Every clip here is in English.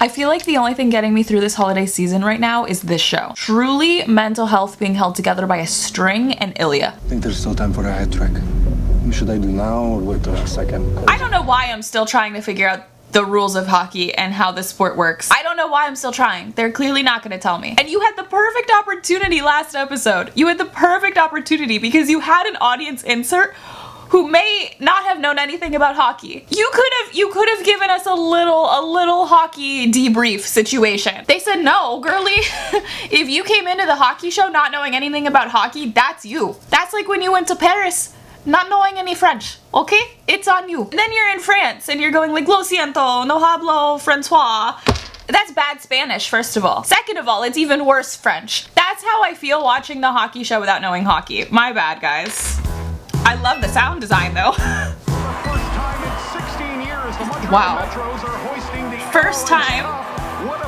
I feel like the only thing getting me through this holiday season right now is this show. Truly mental health being held together by a string and Ilya. I think there's still time for a hat trick. What should I do now or wait the last second? I don't know why I'm still trying to figure out the rules of hockey and how this sport works. I don't know why I'm still trying. They're clearly not going to tell me. And you had the perfect opportunity last episode. You had the perfect opportunity because you had an audience insert who may not have known anything about hockey. You could have given us a little hockey debrief situation. They said, no, girly, if you came into the hockey show not knowing anything about hockey, that's you. That's like when you went to Paris not knowing any French, okay? It's on you. And then you're in France and you're going like, lo siento, no hablo Francois. That's bad Spanish, first of all. Second of all, it's even worse French. That's how I feel watching the hockey show without knowing hockey. My bad, guys. I love the sound design though. Wow. First time.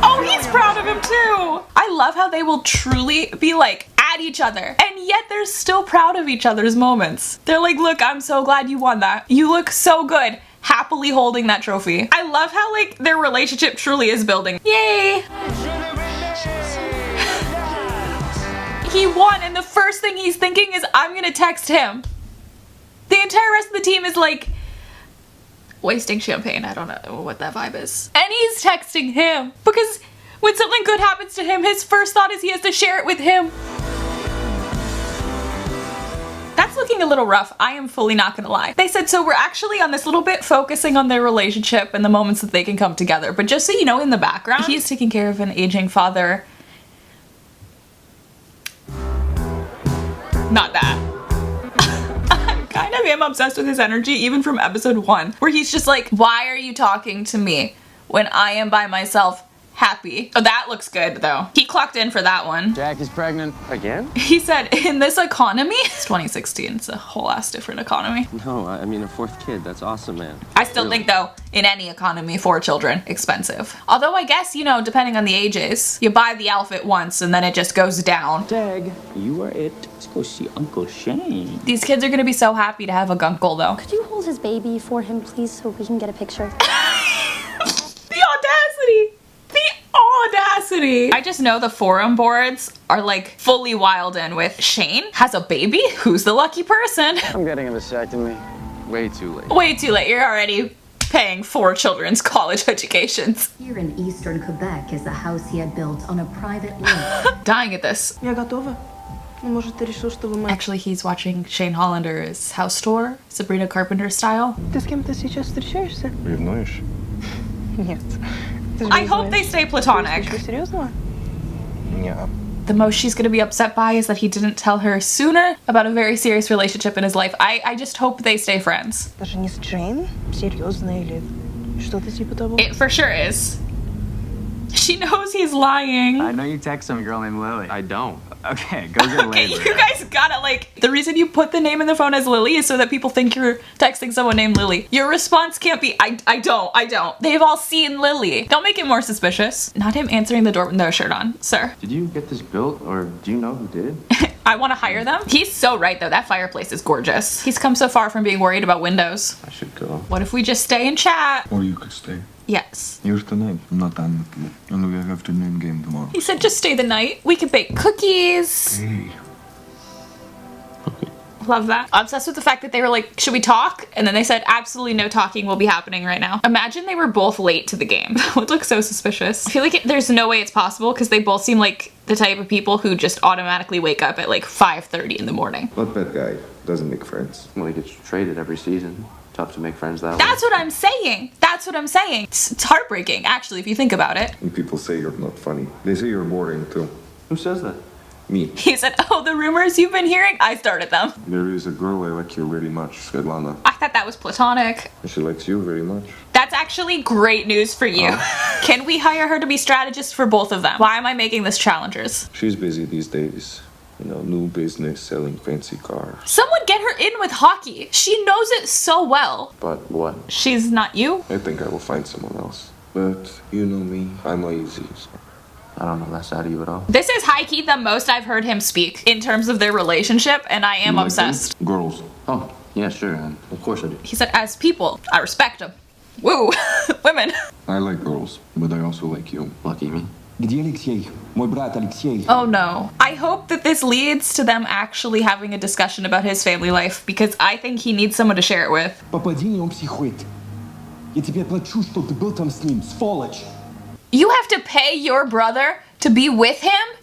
Oh, he's proud of him too. I love how they will truly be like at each other and yet they're still proud of each other's moments. They're like, look, I'm so glad you won that. You look so good happily holding that trophy. I love how like their relationship truly is building. Yay. He won and the first thing he's thinking is, I'm gonna text him. The entire rest of the team is like wasting champagne. I don't know what that vibe is. And he's texting him because when something good happens to him, his first thought is he has to share it with him. That's looking a little rough. I am fully not gonna lie. They said, so we're actually on this little bit focusing on their relationship and the moments that they can come together. But just so you know, in the background, he's taking care of an aging father. Not that. Kind of am obsessed with his energy even from episode 1 where he's just like, why are you talking to me when I am by myself happy? Oh, that looks good though. He clocked in for that one. Jack is pregnant again? He said, in this economy, it's 2016, it's a whole ass different economy. No, I mean a 4th kid, that's awesome, man. I still think though, in any economy, 4 children, expensive. Although I guess, you know, depending on the ages, you buy the outfit once and then it just goes down. Dag, you are it. Let's go see Uncle Shane. These kids are gonna be so happy to have a gunkle though. Could you hold his baby for him, please, so we can get a picture? The audacity! The audacity! I just know the forum boards are like fully wild in with Shane has a baby? Who's the lucky person? I'm getting a vasectomy. Way too late. Way too late. You're already paying 4 children's college educations. Here in eastern Quebec is a house he had built on a private lake. Dying at this. Я готова. Может, ты решил, что вы мать? Actually, he's watching Shane Hollander's house tour, Sabrina Carpenter style. Ты с кем-то сейчас встречаешься? Ревнуешь? Нет. I hope they stay platonic. Что, серьезно? Yeah. The most she's gonna be upset by is that he didn't tell her sooner about a very serious relationship in his life. I just hope they stay friends. Даже не с Джейн? Серьезно или что-то типа того? It for sure is. She knows he's lying. I know you text some girl named Lily. I don't. Okay, go get Okay, labor. you guys gotta like, the reason you put the name in the phone as Lily is so that people think you're texting someone named Lily. Your response can't be, I don't. They've all seen Lily. Don't make it more suspicious. Not him answering the door with no shirt on, sir. Did you get this built, or do you know who did? I want to hire them. He's so right though, that fireplace is gorgeous. He's come so far from being worried about windows. I should go. What if we just stay and chat? Or you could stay. Yes. Here's tonight. I'm not done with you. And we have afternoon game tomorrow. He said just stay the night. We could bake cookies. Hey. Love that. Obsessed with the fact that they were like, should we talk? And then they said absolutely no talking will be happening right now. Imagine they were both late to the game. That would look so suspicious. I feel like there's no way it's possible because they both seem like the type of people who just automatically wake up at like 5:30 in the morning. Not bad guy. Doesn't make friends. Well, he gets traded every season. Tough to make friends that way. That's what I'm saying. That's what I'm saying. It's heartbreaking, actually, if you think about it. And people say you're not funny. They say you're boring too. Who says that? Me. He said, oh, the rumors you've been hearing? I started them. There is a girl I like you very much, Svetlana. I thought that was platonic. And she likes you very much. That's actually great news for you. Can we hire her to be strategist for both of them? Why am I making this challengers? She's busy these days. You know, new business, selling fancy cars. Someone get her in with hockey. She knows it so well. But what? She's not you? I think I will find someone else. But you know me, I'm lazy. So. I don't know that side of you at all. This is high-key the most I've heard him speak in terms of their relationship, and I am You like obsessed. them? Girls. Oh, yeah, sure. Of course I do. He said, as people, I respect them. Woo, women. I like girls, but I also like you. Lucky me. Где Алексей? Мой брат Алексей. Oh no. I hope that this leads to them actually having a discussion about his family life, because I think he needs someone to share it with. Попади, и он психует. Я тебе плачу, что ты был там с ним, сволочь. You have to pay your brother to be with him?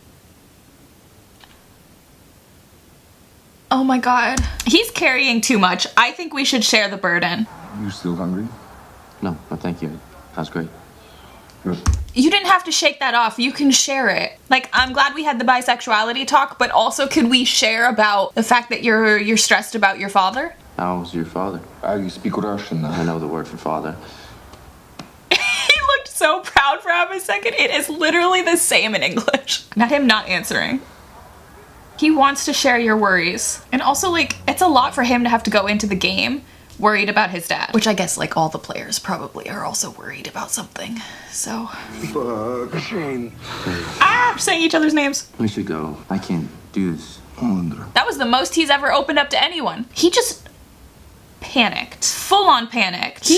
Oh my god. He's carrying too much. I think we should share the burden. You still hungry? No, thank you. That's great. Good. You didn't have to shake that off. You can share it. Like, I'm glad we had the bisexuality talk, but also could we share about the fact that you're stressed about your father? How's your father? I speak Russian. I know the word for father. He looked so proud for half a second. It is literally the same in English. Not him not answering. He wants to share your worries. And also, like, it's a lot for him to have to go into the game worried about his dad. Which I guess, like, all the players probably are also worried about something. So. Fuck, Shane. Ah, saying each other's names. We should go. I can't do this. That was the most he's ever opened up to anyone. He just panicked. Full on panicked.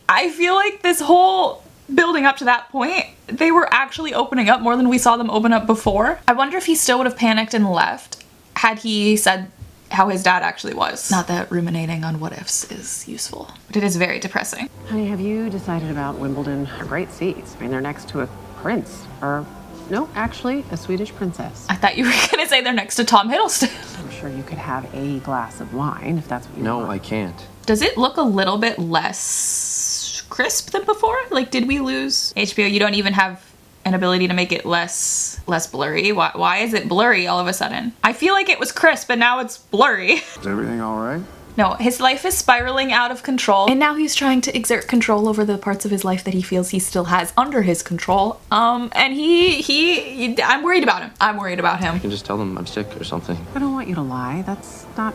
I feel like this whole building up to that point, they were actually opening up more than we saw them open up before. I wonder if he still would have panicked and left had he said how his dad actually was. Not that ruminating on what ifs is useful, but it is very depressing. Honey, have you decided about Wimbledon? They're great seats. I mean, they're next to a prince. Or, no, actually, a Swedish princess. I thought you were gonna say they're next to Tom Hiddleston. I'm sure you could have a glass of wine if that's what you want. No, I can't. Does it look a little bit less crisp than before? Like, did we lose HBO? You don't even have an ability to make it less blurry. Why is it blurry all of a sudden? I feel like it was crisp and now it's blurry. Is everything all right? No, his life is spiraling out of control, and now he's trying to exert control over the parts of his life that he feels he still has under his control. And I'm worried about him. I'm worried about him. You can just tell them I'm sick or something. I don't want you to lie. That's not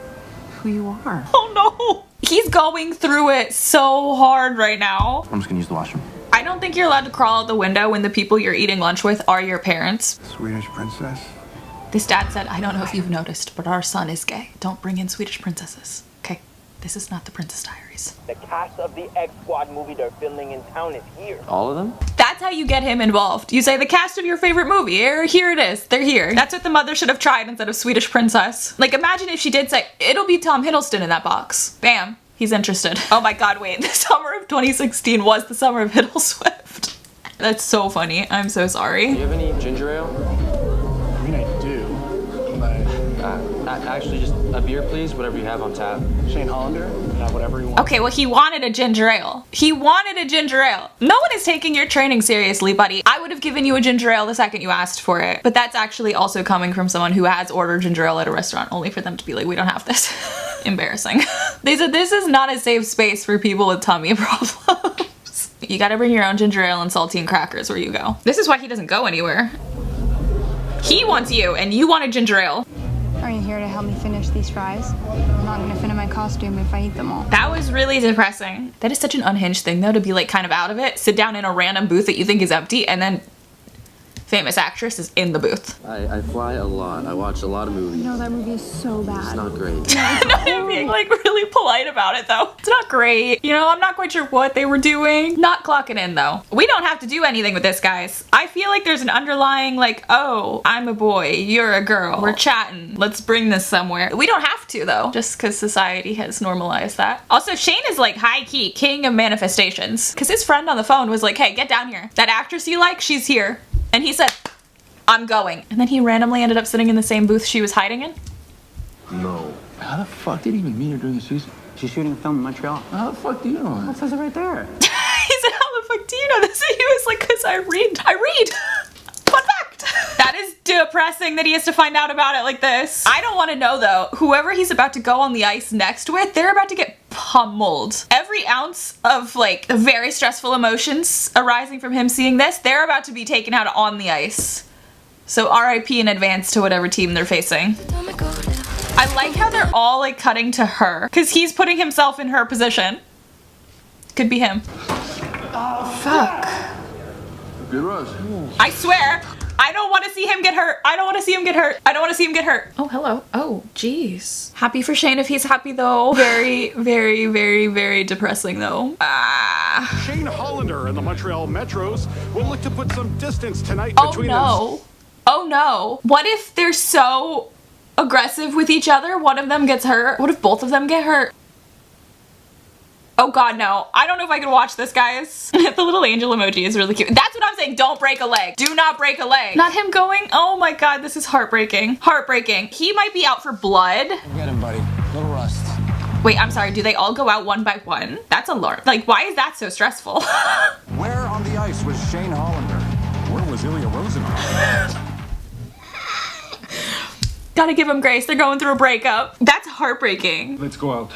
who you are. Oh no! He's going through it so hard right now. I'm just gonna use the washroom. I don't think you're allowed to crawl out the window when the people you're eating lunch with are your parents. Swedish princess. This dad said, I don't know if you've noticed, but our son is gay. Don't bring in Swedish princesses. Okay, this is not the Princess Diaries. The cast of the X Squad movie they're filming in town is here. All of them? That's how you get him involved. You say the cast of your favorite movie, here it is, they're here. That's what the mother should have tried instead of Swedish princess. Like, imagine if she did say, it'll be Tom Hiddleston in that box. Bam, he's interested. Oh my god, wait, the summer of 2016 was the summer of Hiddle Swift. That's so funny, I'm so sorry. Do you have any ginger ale? I mean, I do, but... Actually, just a beer, please. Whatever you have on tap. Shane Hollander? Yeah, whatever you want. Okay, well, he wanted a ginger ale. He wanted a ginger ale. No one is taking your training seriously, buddy. I would have given you a ginger ale the second you asked for it. But that's actually also coming from someone who has ordered ginger ale at a restaurant, only for them to be like, we don't have this. Embarrassing. They said this is not a safe space for people with tummy problems. You gotta bring your own ginger ale and saltine crackers where you go. This is why he doesn't go anywhere. He wants you, and you want a ginger ale. Are you here to help me finish these fries? I'm not gonna fit in my costume if I eat them all. That was really depressing. That is such an unhinged thing though, to be like kind of out of it, sit down in a random booth that you think is empty, and then famous actress is in the booth. I fly a lot. I watch a lot of movies. No, that movie is so bad. It's not great. Not him being like really polite about it though. It's not great. You know, I'm not quite sure what they were doing. Not clocking in though. We don't have to do anything with this, guys. I feel like there's an underlying like, oh, I'm a boy, you're a girl, we're chatting, let's bring this somewhere. We don't have to though, just because society has normalized that. Also, Shane is like high-key king of manifestations, because his friend on the phone was like, hey, get down here. That actress you like, she's here. And he said, I'm going. And then he randomly ended up sitting in the same booth she was hiding in. No. How the fuck did he even meet her during the season? She's shooting a film in Montreal. How the fuck do you know It says it right there. He said, how the fuck do you know this? And he was like, cause I read. Fun fact. That is depressing that he has to find out about it like this. I don't want to know though. Whoever he's about to go on the ice next with, they're about to get pummeled. Every ounce of like very stressful emotions arising from him seeing this, they're about to be taken out on the ice. So RIP in advance to whatever team they're facing. I like how they're all like cutting to her, because he's putting himself in her position. Could be him. Oh, fuck. Good rush. I don't want to see him get hurt. I don't want to see him get hurt. I don't want to see him get hurt. Oh, hello. Oh, jeez. Happy for Shane if he's happy though. Very, very, very, very depressing though. Shane Hollander and the Montreal Metros will look to put some distance tonight between them. Oh no. What if they're so aggressive with each other, one of them gets hurt? What if both of them get hurt? Oh god, no. I don't know if I can watch this, guys. The little angel emoji is really cute. That's what I'm saying. Don't break a leg. Do not break a leg. Not him going. Oh my god, this is heartbreaking. Heartbreaking. He might be out for blood. Get him, buddy. Little rust. Wait, I'm sorry. Do they all go out one by one? That's alarming. Like, why is that so stressful? Where on the ice was Shane Hollander? Where was Ilya Rosenov? Gotta give him grace. They're going through a breakup. That's heartbreaking. Let's go out.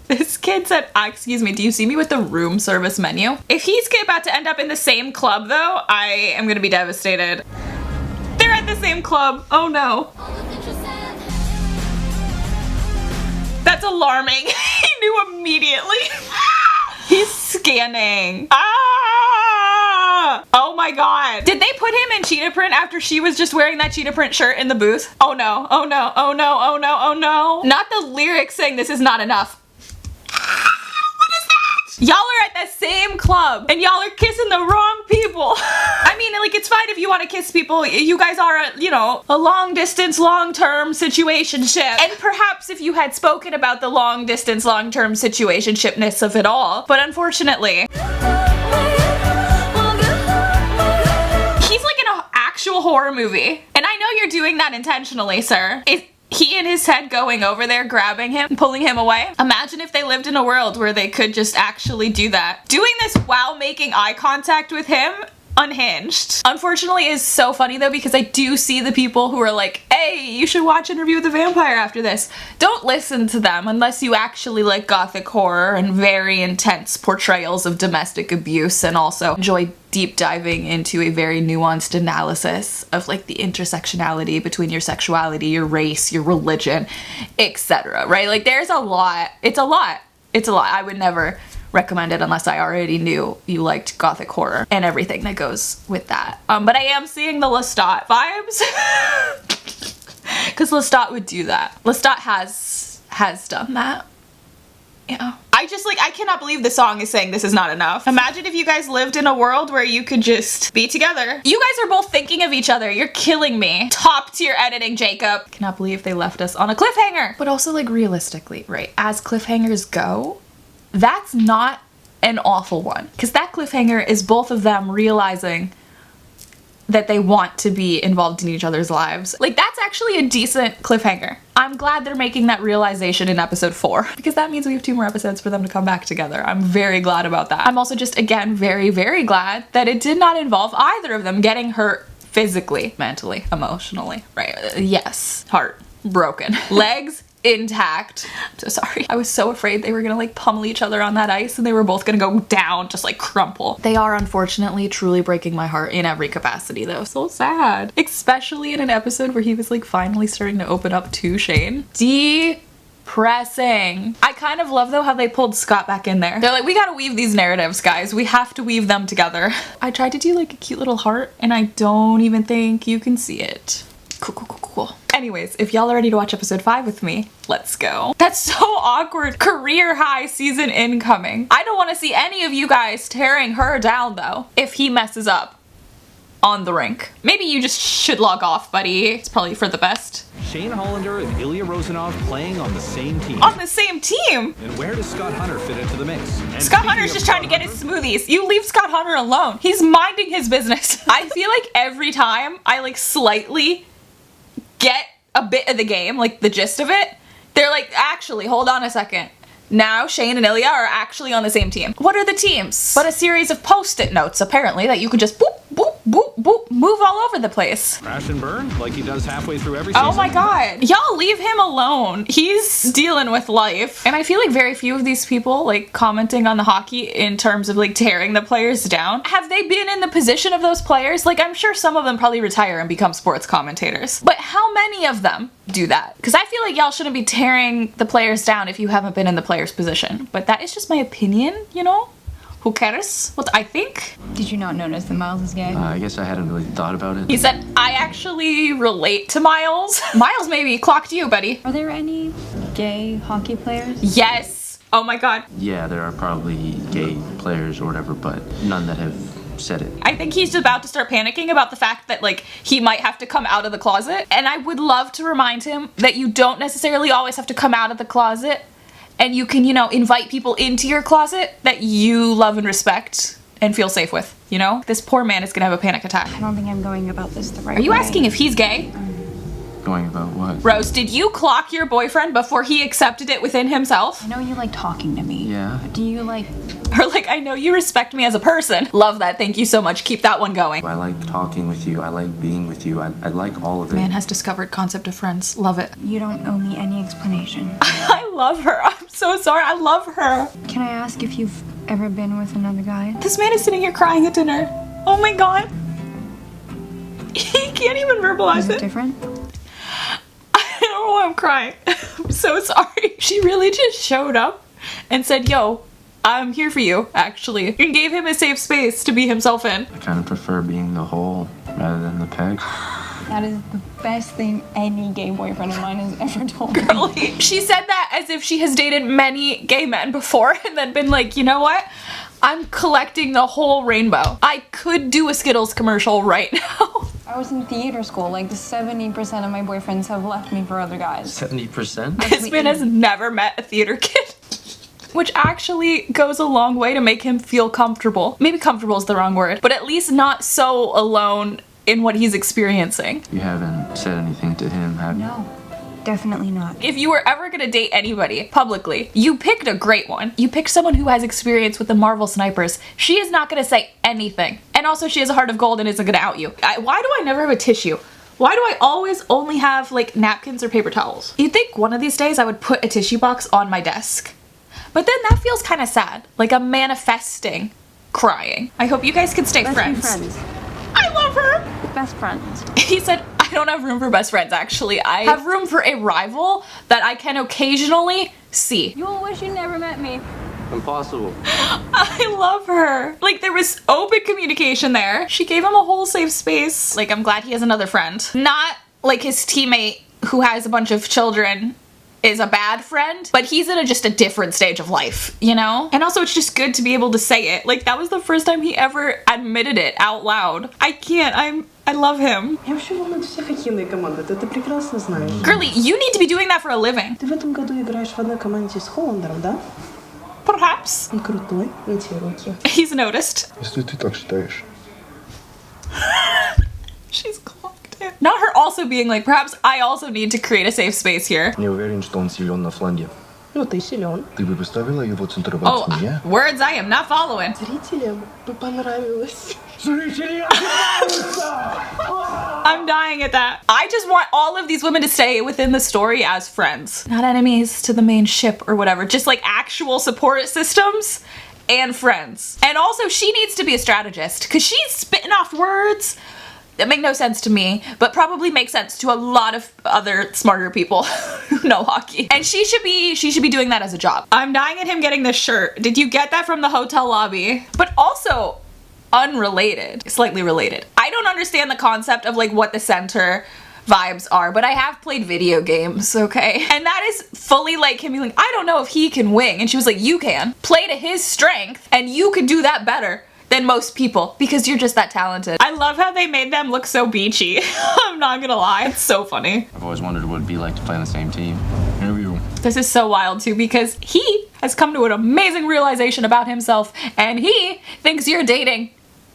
This kid said, excuse me, do you see me with the room service menu? If he's about to end up in the same club though, I am gonna be devastated. They're at the same club. Oh no. That's alarming. He knew immediately. He's scanning. Ah! Oh my god. Did they put him in cheetah print after she was just wearing that cheetah print shirt in the booth? Oh no, oh no, oh no, oh no, oh no. Not the lyrics saying this is not enough. Y'all are at the same club and y'all are kissing the wrong people. I mean, like, it's fine if you want to kiss people. You guys are, you know, a long distance, long-term situationship. And perhaps if you had spoken about the long distance, long-term situationshipness of it all. But unfortunately, he's like in an actual horror movie. And I know you're doing that intentionally, sir. He in his head going over there, grabbing him, pulling him away. Imagine if they lived in a world where they could just actually do that. Doing this while making eye contact with him, unhinged. Unfortunately, is so funny though, because I do see the people who are like, hey, you should watch Interview with the Vampire after this. Don't listen to them unless you actually like gothic horror and very intense portrayals of domestic abuse, and also enjoy deep diving into a very nuanced analysis of like the intersectionality between your sexuality, your race, your religion, etc. Right? Like, there's a lot. It's a lot. It's a lot. I would never recommend it unless I already knew you liked gothic horror and everything that goes with that. But I am seeing the Lestat vibes because Lestat would do that. Lestat has done that. Yeah. I cannot believe the song is saying this is not enough. Imagine if you guys lived in a world where you could just be together. You guys are both thinking of each other. You're killing me. Top tier editing, Jacob. Cannot believe they left us on a cliffhanger. But also, like, realistically, right? As cliffhangers go, that's not an awful one. Because that cliffhanger is both of them realizing that they want to be involved in each other's lives. Like, that's actually a decent cliffhanger. I'm glad they're making that realization in episode 4, because that means we have 2 more episodes for them to come back together. I'm very glad about that. I'm also just, again, very, very glad that it did not involve either of them getting hurt physically, mentally, emotionally, right? Yes. Heart broken. Legs intact. I'm so sorry. I was so afraid they were gonna like pummel each other on that ice and they were both gonna go down, just like crumple. They are unfortunately truly breaking my heart in every capacity though. So sad. Especially in an episode where he was like finally starting to open up to Shane. Depressing. I kind of love though how they pulled Scott back in there. They're like, we gotta weave these narratives, guys. We have to weave them together. I tried to do like a cute little heart and I don't even think you can see it. Cool. Anyways, if y'all are ready to watch episode 5 with me, let's go. That's so awkward. Career high season incoming. I don't want to see any of you guys tearing her down though if he messes up on the rink. Maybe you just should log off, buddy. It's probably for the best. Shane Hollander and Ilya Rosenov playing on the same team. On the same team? And where does Scott Hunter fit into the mix? And Scott Hunter's just trying to get his smoothies. You leave Scott Hunter alone. He's minding his business. I feel like every time I like slightly get a bit of the game, like the gist of it, they're like, actually, hold on a second. Now Shane and Ilya are actually on the same team. What are the teams? But a series of post-it notes, apparently, that you can just boop, boop, boop, boop, move all over the place. Crash and burn, like he does halfway through every season. Oh my god. Y'all leave him alone. He's dealing with life. And I feel like very few of these people, like, commenting on the hockey in terms of, like, tearing the players down, have they been in the position of those players? Like, I'm sure some of them probably retire and become sports commentators. But how many of them do that? Because I feel like y'all shouldn't be tearing the players down if you haven't been in the player's position. But that is just my opinion, you know? Who cares what I think? Did you not notice that Miles is gay? I guess I hadn't really thought about it. He said, I actually relate to Miles. Miles maybe clocked you, buddy. Are there any gay hockey players? Yes. Oh my god. Yeah, there are probably gay players or whatever, but none that have said it. I think he's about to start panicking about the fact that like he might have to come out of the closet. And I would love to remind him that you don't necessarily always have to come out of the closet. And you can, you know, invite people into your closet that you love and respect and feel safe with, you know? This poor man is gonna have a panic attack. I don't think I'm going about this the right way. Are you asking if he's gay? Going about what? Rose, did you clock your boyfriend before he accepted it within himself? I know you like talking to me. Yeah. Do you like... Or like, I know you respect me as a person. Love that, thank you so much. Keep that one going. I like talking with you. I like being with you. I like all of it. Man has discovered concept of friends. Love it. You don't owe me any explanation. I love her. I'm so sorry. I love her. Can I ask if you've ever been with another guy? This man is sitting here crying at dinner. Oh my god. He can't even verbalize Is it it. different? I don't know why I'm crying. I'm so sorry. She really just showed up and said, yo, I'm here for you, actually. And gave him a safe space to be himself in. I kind of prefer being the hole rather than the peg. That is the best thing any gay boyfriend of mine has ever told me. Girlie. She said that as if she has dated many gay men before and then been like, you know what? I'm collecting the whole rainbow. I could do a Skittles commercial right now. I was in theater school. Like 70% of my boyfriends have left me for other guys. 70%? This man has never met a theater kid. Which actually goes a long way to make him feel comfortable. Maybe comfortable is the wrong word, but at least not so alone in what he's experiencing. You haven't said anything to him, have you? No, definitely not. If you were ever gonna date anybody publicly, you picked a great one. You picked someone who has experience with the Marvel snipers. She is not gonna say anything. And also she has a heart of gold and isn't gonna out you. Why do I never have a tissue? Why do I always only have like napkins or paper towels? You'd think one of these days I would put a tissue box on my desk. But then that feels kind of sad. Like I'm manifesting crying. I hope you guys can stay friends. I love her! Best friends. He said, I don't have room for best friends, actually. I have room for a rival that I can occasionally see. You will wish you never met me. Impossible. I love her. Like, there was open communication there. She gave him a whole safe space. Like, I'm glad he has another friend. Not like his teammate who has a bunch of children is a bad friend, but he's in just a different stage of life, you know? And also it's just good to be able to say it. Like that was the first time he ever admitted it out loud. I can't, I love him. Я вообще волнуюсь все хоккейные команды, ты это прекрасно знаешь. Girlie, you need to be doing that for a living. Ты в этом году играешь в одной команде с Холландером, да? Perhaps. Он крутой, интересно. He's noticed. Если ты так считаешь. She's clocked it. Not her also being like, perhaps I also need to create a safe space here. Не уверен, что он силен на фланге. Ну, ты силен. Ты бы поставила его центровать с меня? Words I am not following. Зрителям бы понравилось. I'm dying at that. I just want all of these women to stay within the story as friends. Not enemies to the main ship or whatever. Just like actual support systems and friends. And also she needs to be a strategist because she's spitting off words that make no sense to me, but probably make sense to a lot of other smarter people who know hockey. And she should be doing that as a job. I'm dying at him getting this shirt. Did you get that from the hotel lobby? But also unrelated, slightly related. I don't understand the concept of like what the center vibes are, but I have played video games, okay? And that is fully like him being like, I don't know if he can wing. And she was like, you can. Play to his strength and you could do that better than most people because you're just that talented. I love how they made them look so beachy. I'm not gonna lie, it's so funny. I've always wondered what it'd be like to play on the same team. Interview. This is so wild too because he has come to an amazing realization about himself and he thinks you're dating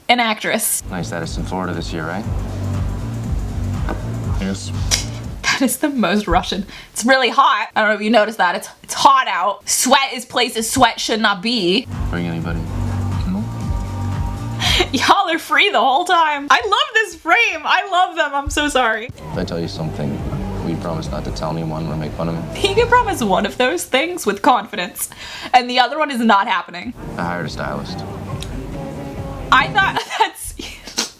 an actress. Nice that it's in Florida this year, right? Yes. That is the most Russian. It's really hot. I don't know if you noticed that. It's hot out. Sweat is places sweat should not be. Bring anybody. Y'all are free the whole time. I love this frame. I love them. I'm so sorry. If I tell you something, will you promise not to tell anyone or make fun of me? He can promise one of those things with confidence, and the other one is not happening. I hired a stylist. I thought that's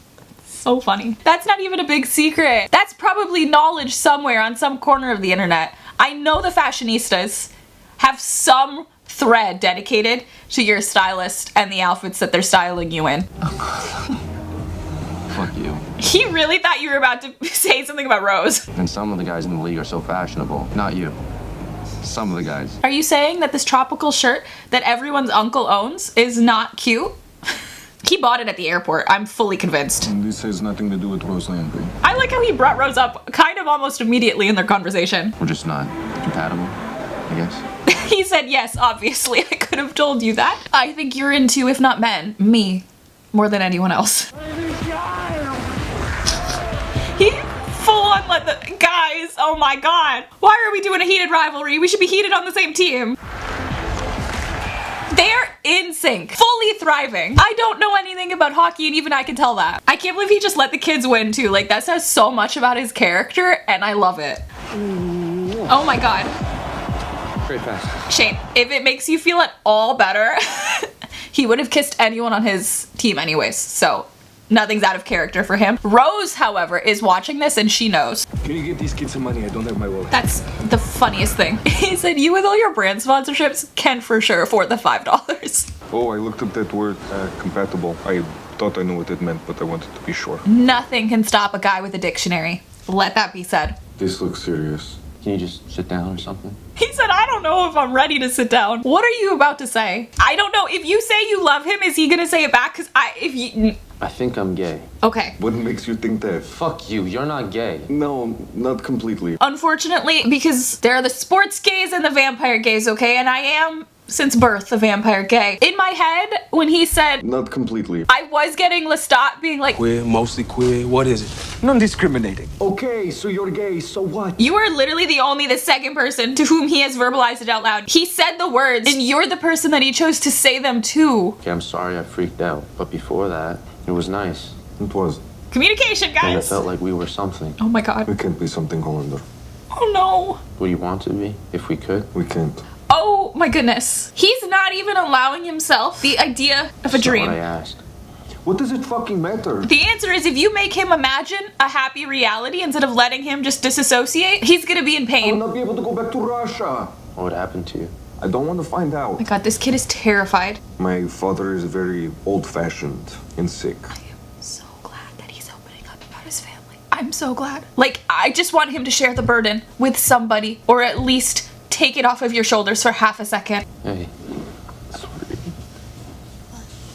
so funny. That's not even a big secret. That's probably knowledge somewhere on some corner of the internet. I know the fashionistas have some thread dedicated to your stylist and the outfits that they're styling you in. Fuck you. He really thought you were about to say something about Rose. And some of the guys in the league are so fashionable. Not you. Some of the guys. Are you saying that this tropical shirt that everyone's uncle owns is not cute? He bought it at the airport. I'm fully convinced. And this has nothing to do with Rose Landry. I like how he brought Rose up kind of almost immediately in their conversation. We're just not compatible, I guess. He said yes, obviously. I could have told you that. I think you're into, if not men, me, more than anyone else. He full on let the guys, oh my god. Why are we doing a heated rivalry? We should be heated on the same team. They're in sync, fully thriving. I don't know anything about hockey and even I can tell that. I can't believe he just let the kids win too. Like that says so much about his character and I love it. Oh my god. Very fast. Shane, if it makes you feel at all better, he would have kissed anyone on his team anyways, so nothing's out of character for him. Rose, however, is watching this and she knows. Can you give these kids some money? I don't have my wallet. That's the funniest thing. He said, you with all your brand sponsorships can for sure afford the $5. Oh, I looked up that word, compatible. I thought I knew what it meant, but I wanted to be sure. Nothing can stop a guy with a dictionary. Let that be said. This looks serious. Can you just sit down or something? He said, I don't know if I'm ready to sit down. What are you about to say? I don't know. If you say you love him, is he gonna say it back? Because I think I'm gay. Okay. What makes you think that? Fuck you, you're not gay. No, not completely. Unfortunately, because there are the sports gays and the vampire gays, okay? And I am, since birth, a vampire gay. In my head, when he said... Not completely. I was getting Lestat being like... Queer, mostly queer. What is it? Non-discriminating. Okay, so you're gay, so what? You are literally the second person to whom he has verbalized it out loud. He said the words, and you're the person that he chose to say them to. Okay, I'm sorry I freaked out. But before that, it was nice. It was. Communication, guys! And it felt like we were something. Oh my god. We can't be something, Hollander. Oh no. Would you want to be, if we could? We can't. Oh my goodness. He's not even allowing himself the idea of a dream. That's not what I asked. What does it fucking matter? The answer is if you make him imagine a happy reality instead of letting him just disassociate, he's gonna be in I pain. will not be able to go back to Russia. What would happen to you? I don't want to find out. Oh my god, this kid is terrified. My father is very old-fashioned and sick. I am so glad that he's opening up about his family. I'm so glad. Like, I just want him to share the burden with somebody, or at least take it off of your shoulders for half a second. Hey.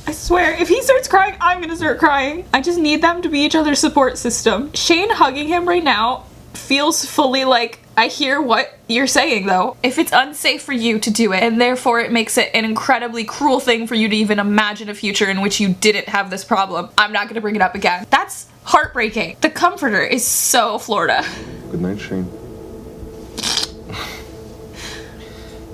I swear, if he starts crying, I'm gonna start crying. I just need them to be each other's support system. Shane hugging him right now feels fully like, I hear what you're saying though. If it's unsafe for you to do it, and therefore it makes it an incredibly cruel thing for you to even imagine a future in which you didn't have this problem, I'm not gonna bring it up again. That's heartbreaking. The comforter is so Florida. Good night, Shane.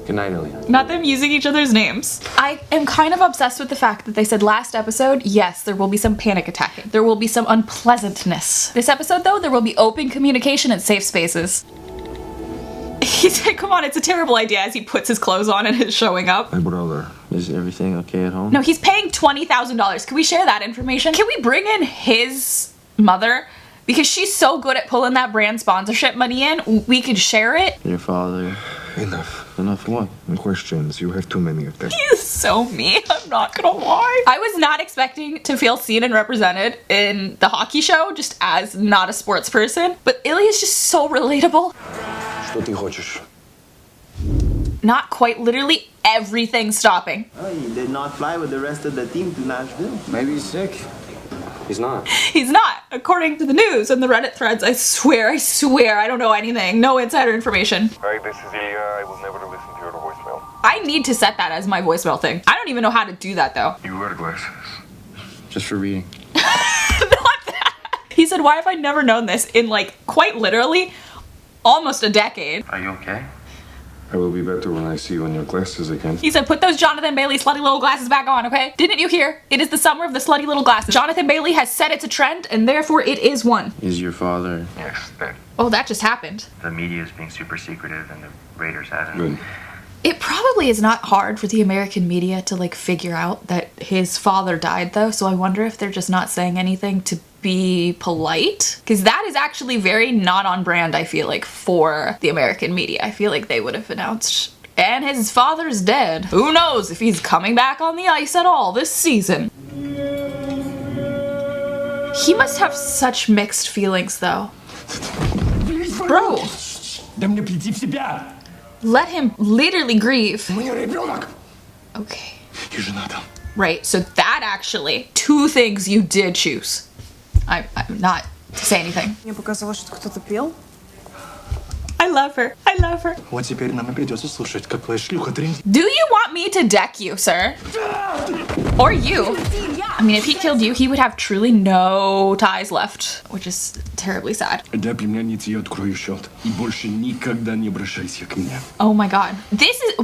Good night, Ilya. Not them using each other's names. I am kind of obsessed with the fact that they said last episode, yes, there will be some panic attacking. There will be some unpleasantness. This episode though, there will be open communication and safe spaces. He said, come on, it's a terrible idea as he puts his clothes on and is showing up. My brother. Is everything okay at home? No, he's paying $20,000. Can we share that information? Can we bring in his mother? Because she's so good at pulling that brand sponsorship money in, we could share it. Your father. Enough. Enough what? Questions. You have too many of them. He is so mean, I'm not gonna lie. I was not expecting to feel seen and represented in the hockey show, just as not a sports person. But Ilya is just so relatable. Что ты хочешь? Not quite literally everything stopping. Oh, he did not fly with the rest of the team to Nashville. Maybe he's sick. He's not. He's not, according to the news and the Reddit threads. I swear, I don't know anything. No insider information. Hi, this is Ilya. I will never listen to your voicemail. I need to set that as my voicemail thing. I don't even know how to do that though. You wear glasses. Just for reading. Not that. He said, why have I never known this in like quite literally almost a decade? Are you okay? I will be better when I see you in your glasses again. He said, put those Jonathan Bailey slutty little glasses back on, okay? Didn't you hear? It is the summer of the slutty little glasses. Jonathan Bailey has said it's a trend, and therefore it is one. Is your father? Yes, that. Oh, that just happened. The media is being super secretive and the Raiders haven't. Good. It probably is not hard for the American media to like figure out that his father died though, so I wonder if they're just not saying anything to be polite, because that is actually very not on brand, I feel like, for the American media. I feel like they would have announced And his father's dead. Who knows if he's coming back on the ice at all this season. He must have such mixed feelings though. Bro. Let him literally grieve. Okay. Right, so that actually, two things you did choose. I'm not to say anything. Мне показалось, что кто-то пел. I love her. I love her. Вот теперь нам и придется слушать, как твоя шлюха трындит. Do you want me to deck you, sir? Or you? I mean, if he killed you, he would have truly no ties left, which is terribly sad. Для племянницы я открою счет. И больше никогда не обращайся к мне. Oh my god.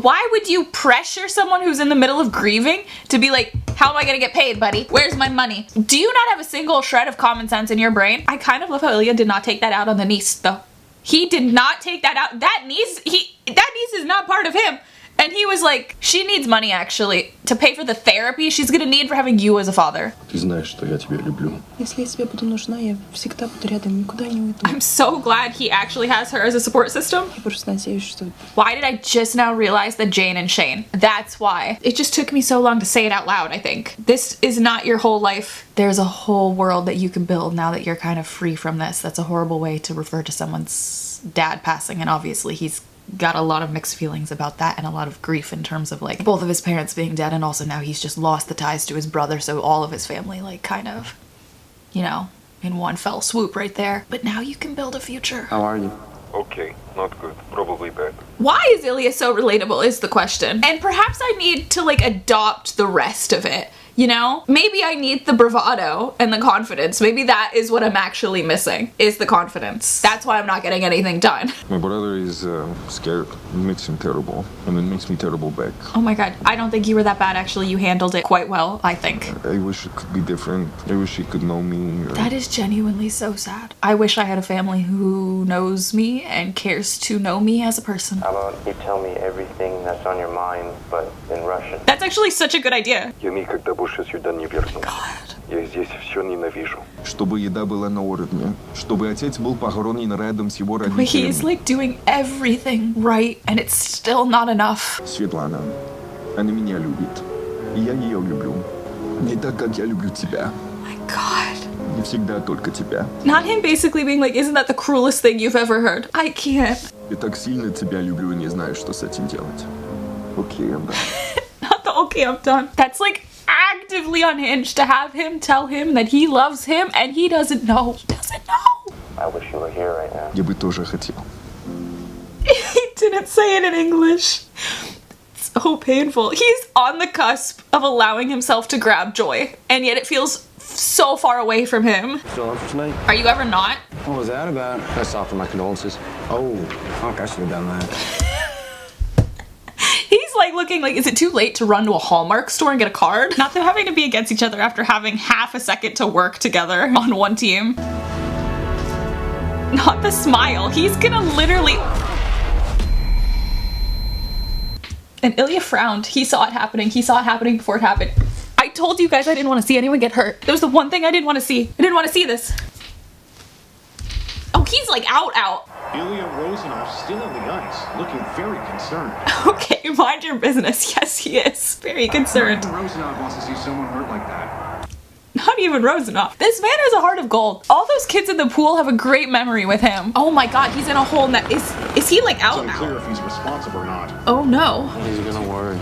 Why would you pressure someone who's in the middle of grieving to be like, how am I gonna get paid, buddy? Where's my money? Do you not have a single shred of common sense in your brain? I kind of love how Ilya did not take that out on the niece, though. He did not take that out. That niece is not part of him. And he was like, she needs money actually to pay for the therapy she's gonna need for having you as a father. Ты знаешь, что я тебя люблю. Если я тебе буду нужна, я всегда буду рядом, никуда не уйду. I'm so glad he actually has her as a support system. Я просто надеюсь, что... Why did I just now realize that Jane and Shane? That's why. It just took me so long to say it out loud, I think. This is not your whole life. There's a whole world that you can build now that you're kind of free from this. That's a horrible way to refer to someone's dad passing, and obviously he's got a lot of mixed feelings about that and a lot of grief in terms of like both of his parents being dead, and also now he's just lost the ties to his brother, so all of his family like kind of, you know, in one fell swoop right there. But now you can build a future. How are you? Okay, not good. Probably bad. Why is Ilya so relatable is the question. And perhaps I need to like adopt the rest of it. You know, maybe I need the bravado and the confidence. Maybe that is what I'm actually missing, is the confidence. That's why I'm not getting anything done. My brother is scared. It makes him terrible. And it makes me terrible back. Oh my god, I don't think you were that bad actually. You handled it quite well, I think. I wish it could be different. I wish he could know me. That is genuinely so sad. I wish I had a family who knows me and cares to know me as a person. How about you tell me everything that's on your mind, but in Russian? That's actually such a good idea. Я никогда больше сюда не верну. Я здесь все ненавижу. Чтобы еда была на уровне. Чтобы отец был похоронен рядом с его родителями. He's like doing everything right, and it's still not enough. Светлана, она меня любит. И я ее люблю. Не так, как я люблю тебя. My god. Не всегда только тебя. Not him basically being like, isn't that the cruelest thing you've ever heard? I can't. Я так сильно тебя люблю и не знаю, что с этим делать. Окей, I'm done. Not the okay, I'm done. That's like actively unhinged to have him tell him that he loves him and he doesn't know. He doesn't know. I wish you were here right now. Я бы тоже хотел. He didn't say it in English. It's so painful. He's on the cusp of allowing himself to grab Joy, and yet it feels so far away from him. Still on for tonight? Are you ever not? What was that about? Let's offer my condolences. Oh, fuck, I should have done that. He's like looking like, is it too late to run to a Hallmark store and get a card? Not them having to be against each other after having half a second to work together on one team. Not the smile. He's gonna literally... And Ilya frowned. He saw it happening. He saw it happening before it happened. I told you guys I didn't want to see anyone get hurt. That was the one thing I didn't want to see. I didn't want to see this. Oh, he's like out. Ilya Rozanov still on the ice, looking very concerned. Okay, mind your business. Yes, he is. Very concerned. Rozanov wants to see someone hurt like that. Not even Rozanov. This man has a heart of gold. All those kids in the pool have a great memory with him. Oh my god, he's in a hole net. Is he like out It's now? unclear if he's responsible or not. Oh no. He's gonna worry.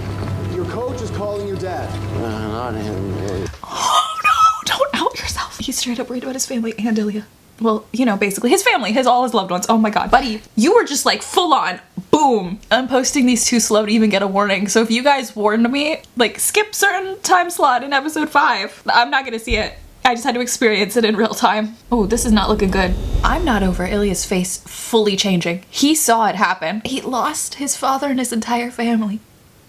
Your coach is calling you dad. Not him. Oh no, don't out yourself. He's straight up worried about his family and Ilya. Well, you know, basically his family, all his loved ones. Oh my god. Buddy, you were just like full on, boom. I'm posting these too slow to even get a warning. So if you guys warned me, like skip certain time slot in episode 5, I'm not gonna see it. I just had to experience it in real time. Oh, this is not looking good. I'm not over Ilya's face fully changing. He saw it happen. He lost his father and his entire family.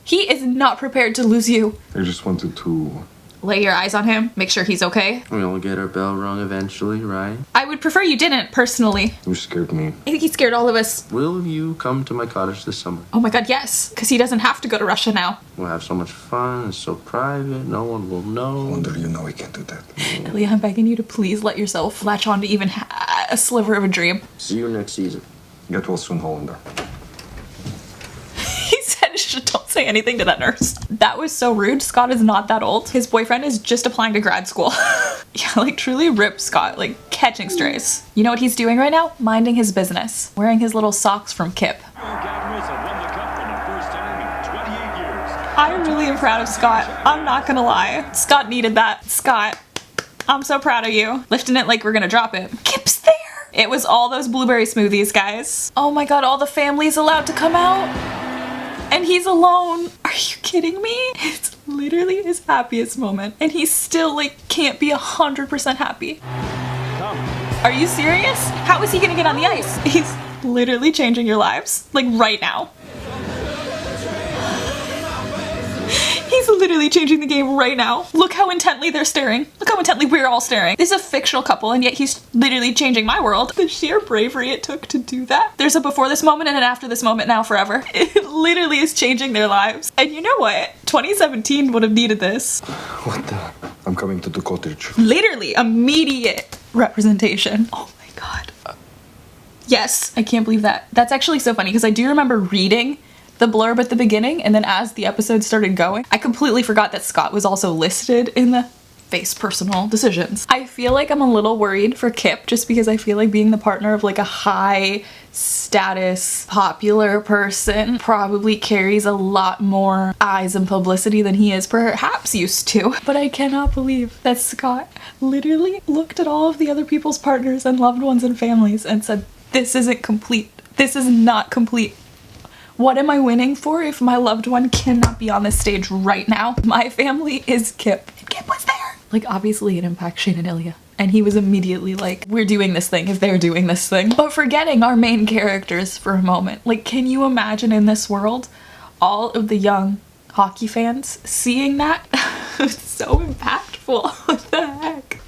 He is not prepared to lose you. I just wanted to... Lay your eyes on him, make sure he's okay. We'll get our bell rung eventually, right? I would prefer you didn't, personally. You scared me. I think he scared all of us. Will you come to my cottage this summer? Oh my god, yes. Because he doesn't have to go to Russia now. We'll have so much fun. It's so private. No one will know. I wonder you know I can't do that. Ilya, I'm begging you to please let yourself latch on to even a sliver of a dream. See you next season. Get well soon, Hollander. He said say anything to that nurse. That was so rude. Scott is not that old. His boyfriend is just applying to grad school. Yeah, like truly rip Scott, like catching strays. You know what he's doing right now? Minding his business. Wearing his little socks from Kip. I really am proud of Scott. I'm not gonna lie. Scott needed that. Scott, I'm so proud of you. Lifting it like we're gonna drop it. Kip's there! It was all those blueberry smoothies, guys. Oh my god, all the family's allowed to come out? And he's alone. Are you kidding me? It's literally his happiest moment. And he still like can't be 100% happy. Are you serious? How is he gonna get on the ice? He's literally changing your lives. Like right now. He's literally changing the game right now. Look how intently they're staring. Look how intently we're all staring. This is a fictional couple and yet he's literally changing my world. The sheer bravery it took to do that. There's a before this moment and an after this moment now forever. It literally is changing their lives. And you know what? 2017 would have needed this. What the? I'm coming to the cottage. Literally immediate representation. Oh my god. Yes, I can't believe that. That's actually so funny because I do remember reading the blurb at the beginning, and then as the episode started going, I completely forgot that Scott was also listed in the face personal decisions. I feel like I'm a little worried for Kip just because I feel like being the partner of like a high status popular person probably carries a lot more eyes and publicity than he is perhaps used to. But I cannot believe that Scott literally looked at all of the other people's partners and loved ones and families and said, this isn't complete. This is not complete. What am I winning for if my loved one cannot be on this stage right now? My family is Kip. And Kip was there. Like, obviously it impacts Shane and Ilya. And he was immediately like, we're doing this thing if they're doing this thing. But forgetting our main characters for a moment. Like, can you imagine in this world, all of the young hockey fans seeing that? It's so impactful. What the heck?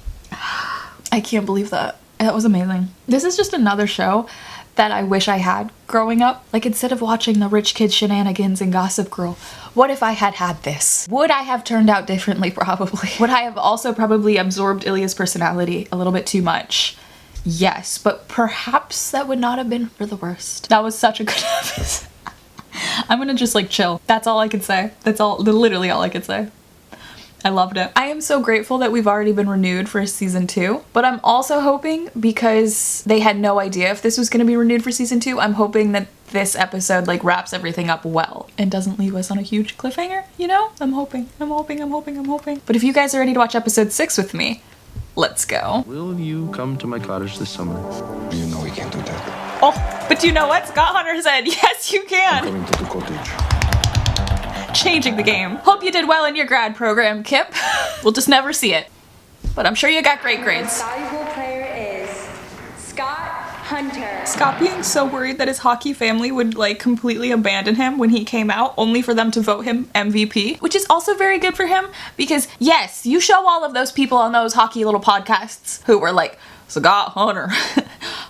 I can't believe that. That was amazing. This is just another show that I wish I had growing up. Like, instead of watching the rich kid shenanigans and Gossip Girl, what if I had had this? Would I have turned out differently? Probably. Would I have also probably absorbed Ilya's personality a little bit too much? Yes, but perhaps that would not have been for the worst. That was such a good episode. I'm gonna just like chill. That's all I can say. That's all, literally all I can say. I loved it. I am so grateful that we've already been renewed for season 2, but I'm also hoping, because they had no idea if this was going to be renewed for season 2, I'm hoping that this episode like wraps everything up well and doesn't leave us on a huge cliffhanger, you know? I'm hoping. But if you guys are ready to watch episode 6 with me, let's go. Will you come to my cottage this summer? You know we can't do that. Oh, but you know what? Scott Hunter said, yes, you can. I'm coming to the cottage. Changing the game. Hope you did well in your grad program, Kip. We'll just never see it. But I'm sure you got great grades. Valuable player is Scott Hunter. Scott being so worried that his hockey family would like completely abandon him when he came out, only for them to vote him MVP, which is also very good for him because yes, you show all of those people on those hockey little podcasts who were like, Scott Hunter,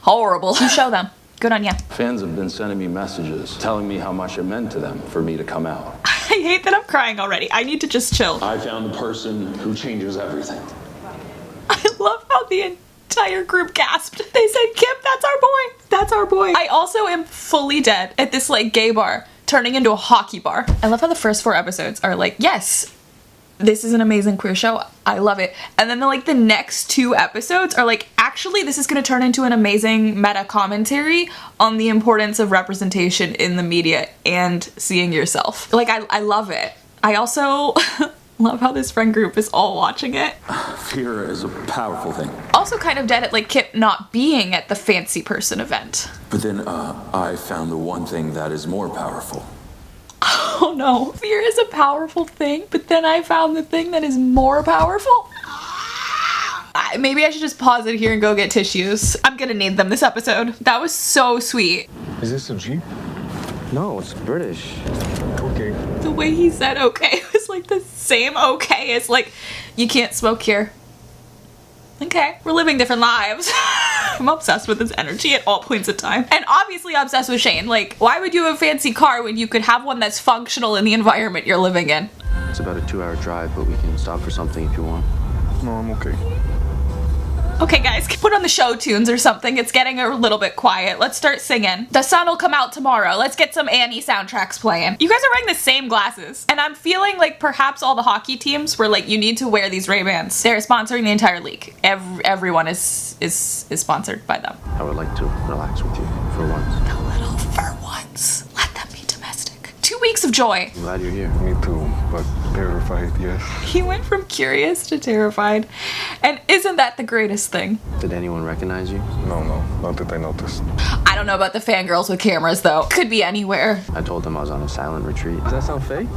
horrible. You show them. Good on ya. Fans have been sending me messages telling me how much it meant to them for me to come out. I hate that I'm crying already. I need to just chill. I found the person who changes everything. I love how the entire group gasped. They said, Kip, that's our boy. That's our boy. I also am fully dead at this like gay bar turning into a hockey bar. I love how the first 4 episodes are like, yes, this is an amazing queer show. I love it. And then the next 2 episodes are like, actually, this is going to turn into an amazing meta commentary on the importance of representation in the media and seeing yourself. Like, I love it. I also love how this friend group is all watching it. Fear is a powerful thing. Also kind of dead at like Kip not being at the fancy person event. But then I found the one thing that is more powerful. Oh no, fear is a powerful thing, but then I found the thing that is more powerful. Maybe I should just pause it here and go get tissues. I'm gonna need them this episode. That was so sweet. Is this a Jeep? No, it's British. Okay. The way he said okay was like the same okay as like, you can't smoke here. Okay, we're living different lives. I'm obsessed with his energy at all points in time. And obviously obsessed with Shane. Like, why would you have a fancy car when you could have one that's functional in the environment you're living in? It's about a 2-hour drive, but we can stop for something if you want. No, I'm okay. Okay guys, put on the show tunes or something. It's getting a little bit quiet. Let's start singing. The sun will come out tomorrow. Let's get some Annie soundtracks playing. You guys are wearing the same glasses. And I'm feeling like perhaps all the hockey teams were like, you need to wear these Ray-Bans. They're sponsoring the entire league. Everyone is sponsored by them. I would like to relax with you for once. A little for once. Let them be domestic. 2 weeks of joy. I'm glad you're here. Me too, but terrified, yes. He went from curious to terrified. And isn't that the greatest thing? Did anyone recognize you? No, not that I noticed. I don't know about the fangirls with cameras though. Could be anywhere. I told them I was on a silent retreat. Does that sound fake?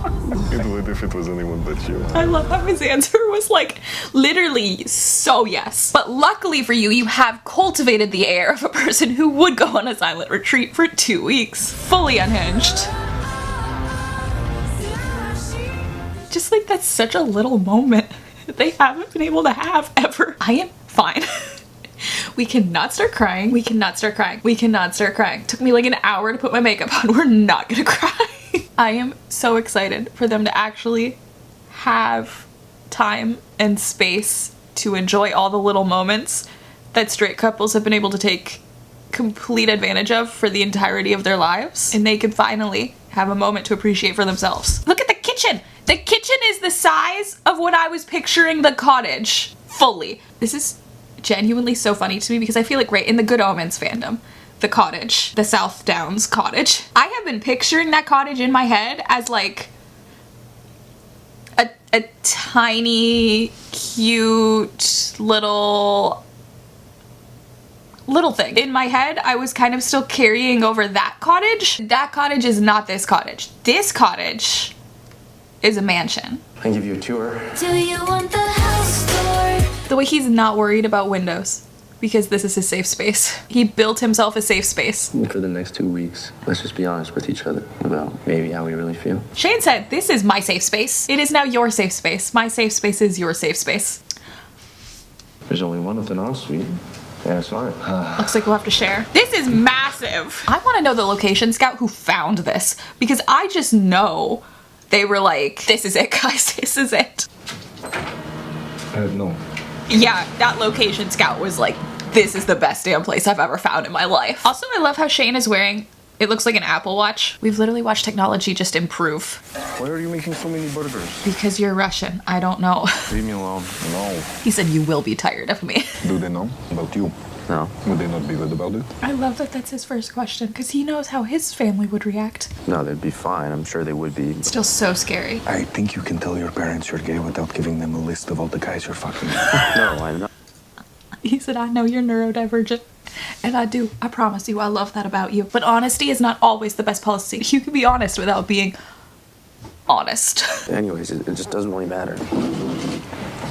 It would if it was anyone but you. I love how his answer was like literally so yes. But luckily for you, you have cultivated the air of a person who would go on a silent retreat for 2 weeks. Fully unhinged. Just like that's such a little moment that they haven't been able to have ever. I am fine. We cannot start crying. We cannot start crying. We cannot start crying. Took me like an hour to put my makeup on. We're not gonna cry. I am so excited for them to actually have time and space to enjoy all the little moments that straight couples have been able to take complete advantage of for the entirety of their lives. And they can finally have a moment to appreciate for themselves. Look at the kitchen. The kitchen is the size of what I was picturing the cottage. Fully. This is genuinely so funny to me because I feel like right in the Good Omens fandom, the cottage, the South Downs cottage, I have been picturing that cottage in my head as like a tiny, cute little thing. In my head, I was kind of still carrying over that cottage. That cottage is not this cottage. This cottage is a mansion. I can give you a tour. Do you want the house tour? The way he's not worried about windows because this is his safe space. He built himself a safe space. For the next 2 weeks, let's just be honest with each other about maybe how we really feel. Shane said, this is my safe space. It is now your safe space. My safe space is your safe space. There's only one with an ensuite. Yeah, it's fine. Looks like we'll have to share. This is massive. I want to know the location scout who found this because I just know they were like, this is it, guys. This is it. No. Yeah, that location scout was like, this is the best damn place I've ever found in my life. Also, I love how Shane is wearing, it looks like an Apple Watch. We've literally watched technology just improve. Why are you making so many burgers? Because you're Russian. I don't know. Leave me alone. No. He said you will be tired of me. Do they know about you? No. Would they not be good about it? I love that that's his first question because he knows how his family would react. No, they'd be fine. I'm sure they would be. Still so scary. I think you can tell your parents you're gay without giving them a list of all the guys you're fucking. No, I'm not. He said, I know you're neurodivergent. And I do. I promise you, I love that about you. But honesty is not always the best policy. You can be honest without being honest. Anyways, it just doesn't really matter.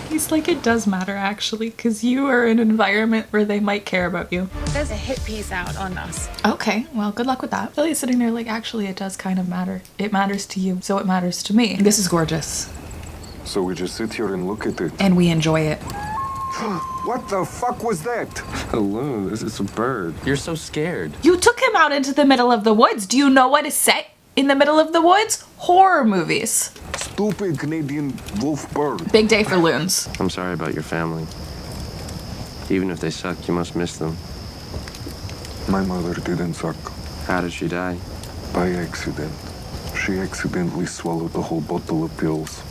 He's like, it does matter actually, because you are in an environment where they might care about you. There's a hit piece out on us. Okay, well, good luck with that. Lily's sitting there like, actually, it does kind of matter. It matters to you, so it matters to me. This is gorgeous. So we just sit here and look at it. And we enjoy it. What the fuck was that? Hello, this is a bird. You're so scared. You took him out into the middle of the woods. Do you know what is set in the middle of the woods? Horror movies. Stupid Canadian wolf bird. Big day for loons. I'm sorry about your family. Even if they suck, you must miss them. My mother didn't suck. How did she die? By accident. She accidentally swallowed the whole bottle of pills.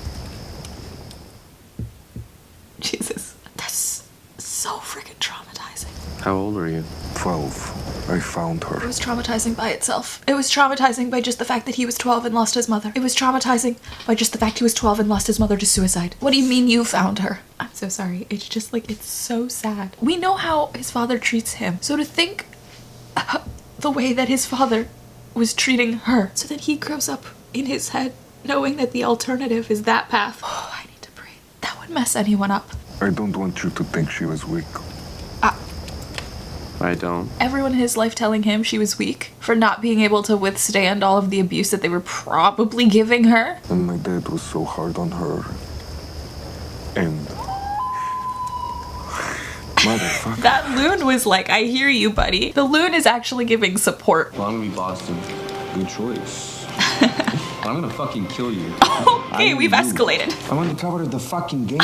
Jesus, that's so freaking traumatizing. How old were you? 12. I found her. It was traumatizing by itself. It was traumatizing by just the fact that he was 12 and lost his mother. It was traumatizing by just the fact he was 12 and lost his mother to suicide. What do you mean you found her? I'm so sorry. It's just like, it's so sad. We know how his father treats him. So to think the way that his father was treating her, so that he grows up in his head knowing that the alternative is that path. Oh, I need to breathe. That would mess anyone up. I don't want you to think she was weak. I don't. Everyone in his life telling him she was weak for not being able to withstand all of the abuse that they were probably giving her. And my dad was so hard on her. And... Motherfucker. That loon was like, I hear you, buddy. The loon is actually giving support. Well, I'm gonna be Boston. Good choice. I'm gonna fucking kill you. Okay, we've escalated. I want to cover the fucking game.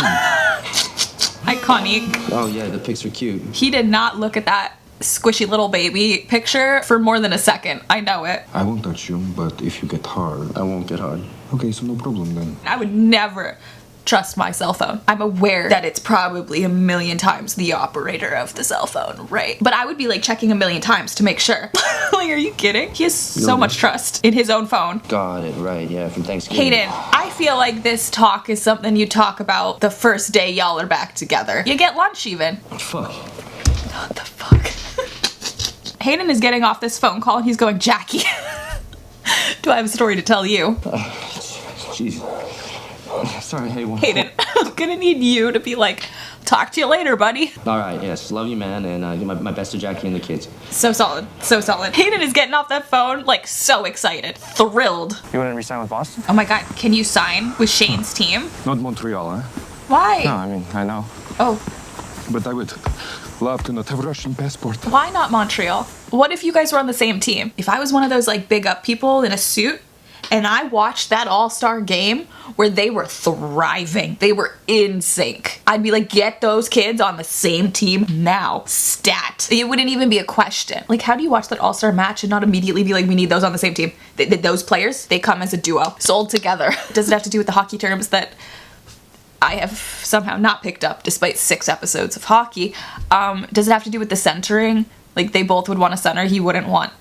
Iconic. Oh yeah, the pics are cute. He did not look at that squishy little baby picture for more than a second. I know it. I won't touch you, but if you get hard... I won't get hard. Okay, so no problem then. I would never trust my cell phone. I'm aware that it's probably a million times the operator of the cell phone, right? But I would be like checking a million times to make sure. Like, are you kidding? He has so much trust in his own phone. Got it, right, yeah, from Thanksgiving. Hayden, I feel like this talk is something you talk about the first day y'all are back together. You get lunch even. Fuck. What the fuck? Hayden is getting off this phone call and he's going, Jackie, do I have a story to tell you? Jeez. Sorry, Hayden, I'm gonna need you to be like, talk to you later, buddy. All right, yes, love you, man, and give my best to Jackie and the kids. So solid, so solid. Hayden is getting off that phone, like, so excited, thrilled. You want to resign with Boston? Oh my god, can you sign with Shane's team? Not Montreal, huh? Why? No, I mean, I know. Oh. But I would love to not have Russian passport. Why not Montreal? What if you guys were on the same team? If I was one of those, like, big up people in a suit, and I watched that all-star game where they were thriving. They were in sync. I'd be like, get those kids on the same team now. Stat. It wouldn't even be a question. Like, how do you watch that all-star match and not immediately be like, we need those on the same team? Those players, they come as a duo, sold together. Does it have to do with the hockey terms that I have somehow not picked up despite 6 episodes of hockey? Does it have to do with the centering? Like, they both would want a center, he wouldn't want...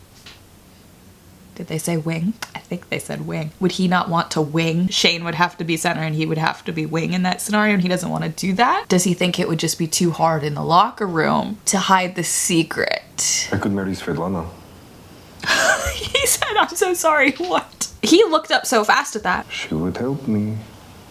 Did they say wing? I think they said wing. Would he not want to wing? Shane would have to be center and he would have to be wing in that scenario, and he doesn't want to do that? Does he think it would just be too hard in the locker room to hide the secret? I could marry Svetlana. He said, I'm so sorry, what? He looked up so fast at that. She would help me.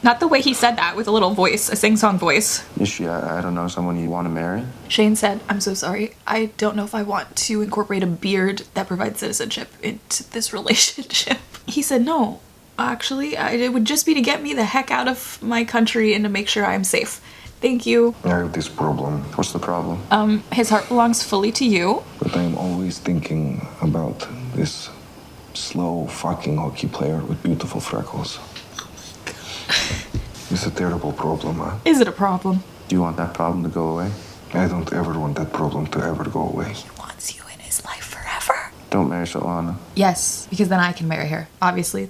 Not the way he said that, with a little voice, a sing-song voice. Is she, I don't know, someone you want to marry? Shane said, I'm so sorry. I don't know if I want to incorporate a beard that provides citizenship into this relationship. He said, no, actually, it would just be to get me the heck out of my country and to make sure I'm safe. Thank you. I have this problem. What's the problem? His heart belongs fully to you. But I'm always thinking about this slow fucking hockey player with beautiful freckles. It's a terrible problem, huh? Is it a problem? Do you want that problem to go away? I don't ever want that problem to ever go away. He wants you in his life forever. Don't marry Svetlana. Yes, because then I can marry her. Obviously,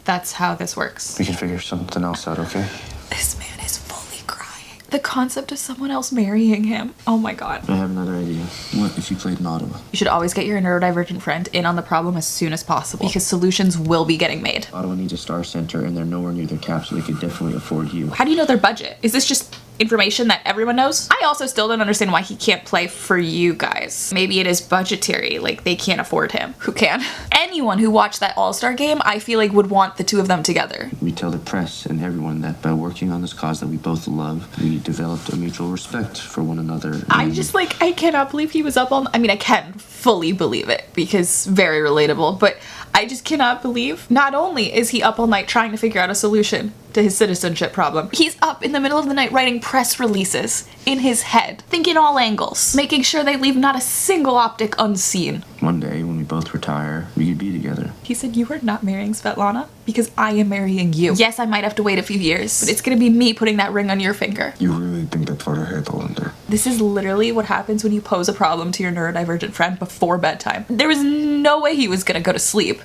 that's how this works. We can figure something else out, okay? This man is fully crying. The concept of someone else marrying him. Oh my god. I have another idea. What if you played in Ottawa? You should always get your neurodivergent friend in on the problem as soon as possible, because solutions will be getting made. Ottawa needs a star center and they're nowhere near their cap, so they could definitely afford you. How do you know their budget? Is this just information that everyone knows? I also still don't understand why he can't play for you guys. Maybe it is budgetary, like they can't afford him. Who can? Anyone who watched that All-Star game, I feel like would want the two of them together. We tell the press and everyone that by working on this cause that we both love, we developed a mutual respect for one another. I just like, I cannot believe he was up all, I mean, I can fully believe it because very relatable, but I just cannot believe not only is he up all night trying to figure out a solution to his citizenship problem, he's up in the middle of the night writing press releases in his head, thinking all angles, making sure they leave not a single optic unseen. One day when we both retire, we could be together. He said, you are not marrying Svetlana because I am marrying you. Yes, I might have to wait a few years, but it's gonna be me putting that ring on your finger. You really think that far ahead, Hollander? This is literally what happens when you pose a problem to your neurodivergent friend before bedtime. There was no way he was gonna go to sleep.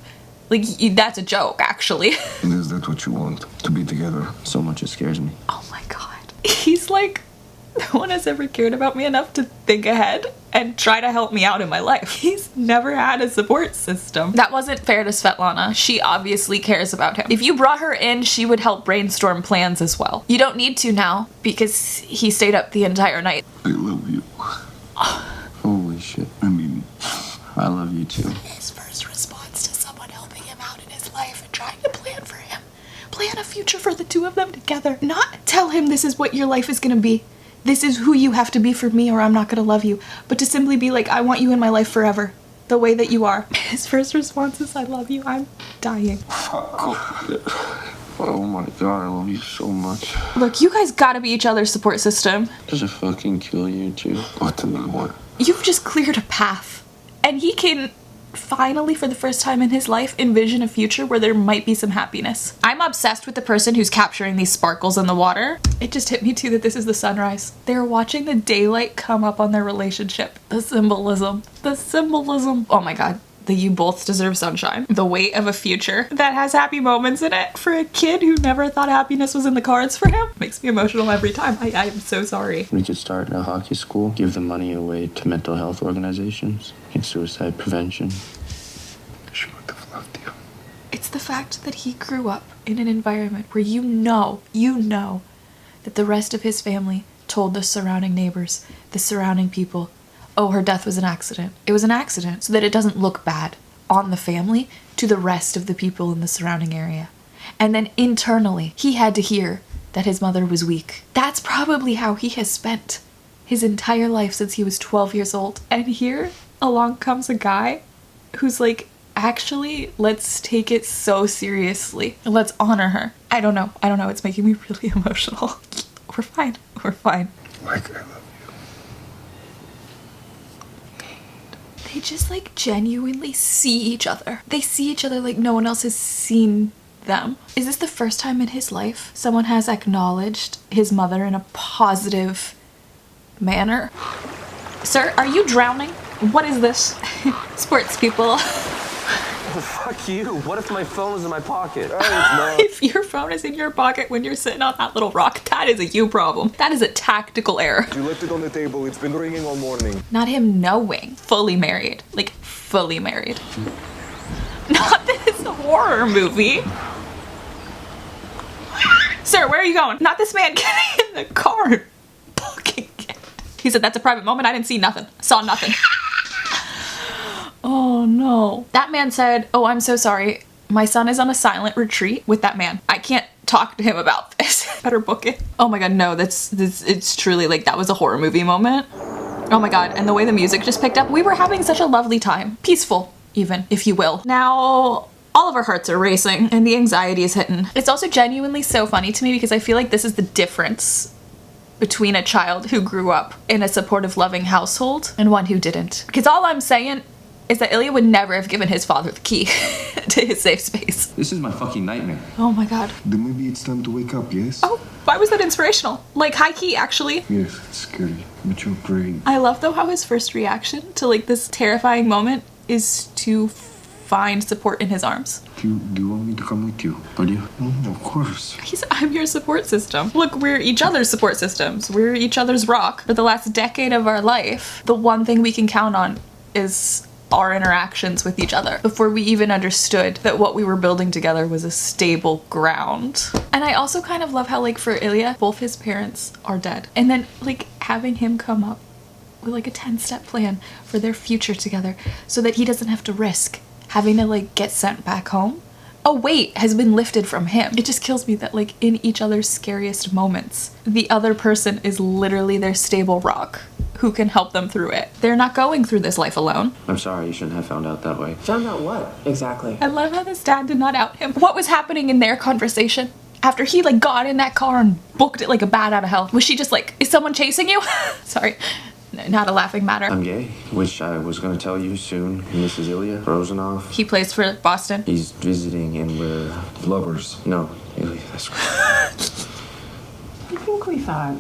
Like, that's a joke, actually. Is that what you want? To be together? So much it scares me. Oh my god. He's like, no one has ever cared about me enough to think ahead and try to help me out in my life. He's never had a support system. That wasn't fair to Svetlana. She obviously cares about him. If you brought her in, she would help brainstorm plans as well. You don't need to now because he stayed up the entire night. I love you. Holy shit. I mean, I love you too. His first response to someone helping him out in his life and trying to plan for him. Plan a future for the two of them together. Not tell him this is what your life is gonna be. This is who you have to be for me or I'm not gonna love you. But to simply be like, I want you in my life forever. The way that you are. His first response is, I love you. I'm dying. Oh my god, I love you so much. Look, you guys gotta be each other's support system. Does it fucking kill you too? What to me, what? You've just cleared a path. And he can finally, for the first time in his life, envision a future where there might be some happiness. I'm obsessed with the person who's capturing these sparkles in the water. It just hit me too that this is the sunrise. They're watching the daylight come up on their relationship. The symbolism. The symbolism. Oh my god. The you both deserve sunshine. The weight of a future that has happy moments in it for a kid who never thought happiness was in the cards for him. Makes me emotional every time. I am so sorry. We could start a hockey school, give the money away to mental health organizations, and suicide prevention. It's the fact that he grew up in an environment where you know that the rest of his family told the surrounding neighbors, the surrounding people, oh, her death was an accident. It was an accident, so that it doesn't look bad on the family to the rest of the people in the surrounding area. And then internally, he had to hear that his mother was weak. That's probably how he has spent his entire life since he was 12 years old. And here along comes a guy who's like, actually, let's take it so seriously. Let's honor her. I don't know. It's making me really emotional. We're fine. We're fine. Like, I love They just like genuinely see each other. They see each other like no one else has seen them. Is this the first time in his life someone has acknowledged his mother in a positive manner? Sir, are you drowning? What is this? Sports people. Fuck you. What if my phone was in my pocket? If your phone is in your pocket when you're sitting on that little rock, that is a you problem. That is a tactical error. You left it on the table. It's been ringing all morning. Not him knowing. Fully married. Like, fully married. Not this horror movie. Sir, where are you going? Not this man getting in the car and booking it. He said, that's a private moment. I didn't see nothing. Saw nothing. Oh no. That man said, oh, I'm so sorry. My son is on a silent retreat with that man. I can't talk to him about this. Better book it. Oh my god, no, it's truly like that was a horror movie moment. Oh my god, and the way the music just picked up, we were having such a lovely time. Peaceful, even, if you will. Now, all of our hearts are racing and the anxiety is hitting. It's also genuinely so funny to me because I feel like this is the difference between a child who grew up in a supportive, loving household and one who didn't. Because all I'm saying is that Ilya would never have given his father the key to his safe space. This is my fucking nightmare. Oh my god. Then maybe it's time to wake up, yes? Oh, why was that inspirational? Like, high key, actually. Yes, it's scary. But your brain. I love, though, how his first reaction to, like, this terrifying moment is to find support in his arms. Do you want me to come with you? Would you? Of course. He said, I'm your support system. Look, we're each other's support systems. We're each other's rock. For the last decade of our life, the one thing we can count on is our interactions with each other before we even understood that what we were building together was a stable ground. And I also kind of love how, like, for Ilya, both his parents are dead. And then, like, having him come up with, like, a 10-step plan for their future together so that he doesn't have to risk having to, like, get sent back home. A weight has been lifted from him. It just kills me that, like, in each other's scariest moments, the other person is literally their stable rock who can help them through it. They're not going through this life alone. I'm sorry, you shouldn't have found out that way. Found out what? Exactly. I love how this dad did not out him. What was happening in their conversation? After he, like, got in that car and booked it like a bat out of hell. Was she just like, is someone chasing you? Sorry, not a laughing matter. I'm gay, which I was going to tell you soon. This is Ilya Rozanov. He plays for Boston. He's visiting and we're lovers. No, Ilya, that's right. I think we thought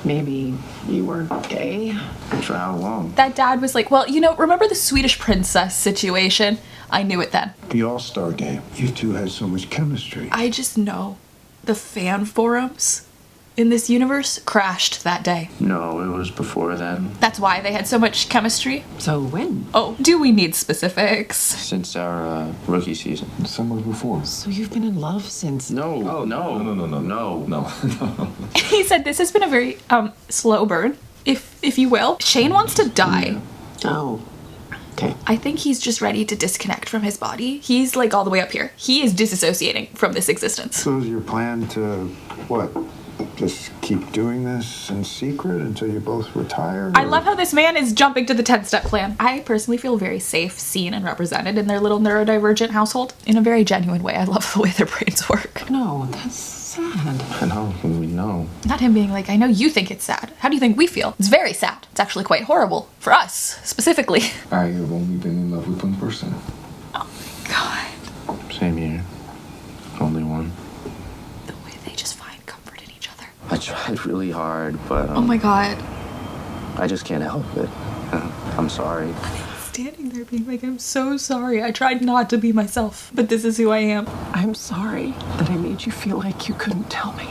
maybe you were gay. For how long? That dad was like, well, you know, remember the Swedish princess situation? I knew it then. The All-Star game. You two had so much chemistry. I just know the fan forums in this universe crashed that day. No, it was before then. That's why they had so much chemistry. So when? Oh, do we need specifics? Since our rookie season. The summer before. So you've been in love since... No. He said this has been a very slow burn, if you will. Shane wants to die. Oh. Okay. I think he's just ready to disconnect from his body. He's like all the way up here. He is disassociating from this existence. So is your plan to, what, just keep doing this in secret until you both retire? I love how this man is jumping to the 10-step plan. I personally feel very safe, seen, and represented in their little neurodivergent household in a very genuine way. I love the way their brains work. No, that's sad. I know, we know. Not him being like, I know you think it's sad. How do you think we feel? It's very sad. It's actually quite horrible. For us, specifically. I have only been in love with one person. Oh my god. Same here. Only one. The way they just find comfort in each other. I tried really hard, but oh my god. I just can't help it. I'm sorry. Standing there being like, I'm so sorry. I tried not to be myself, but this is who I am. I'm sorry that I made you feel like you couldn't tell me.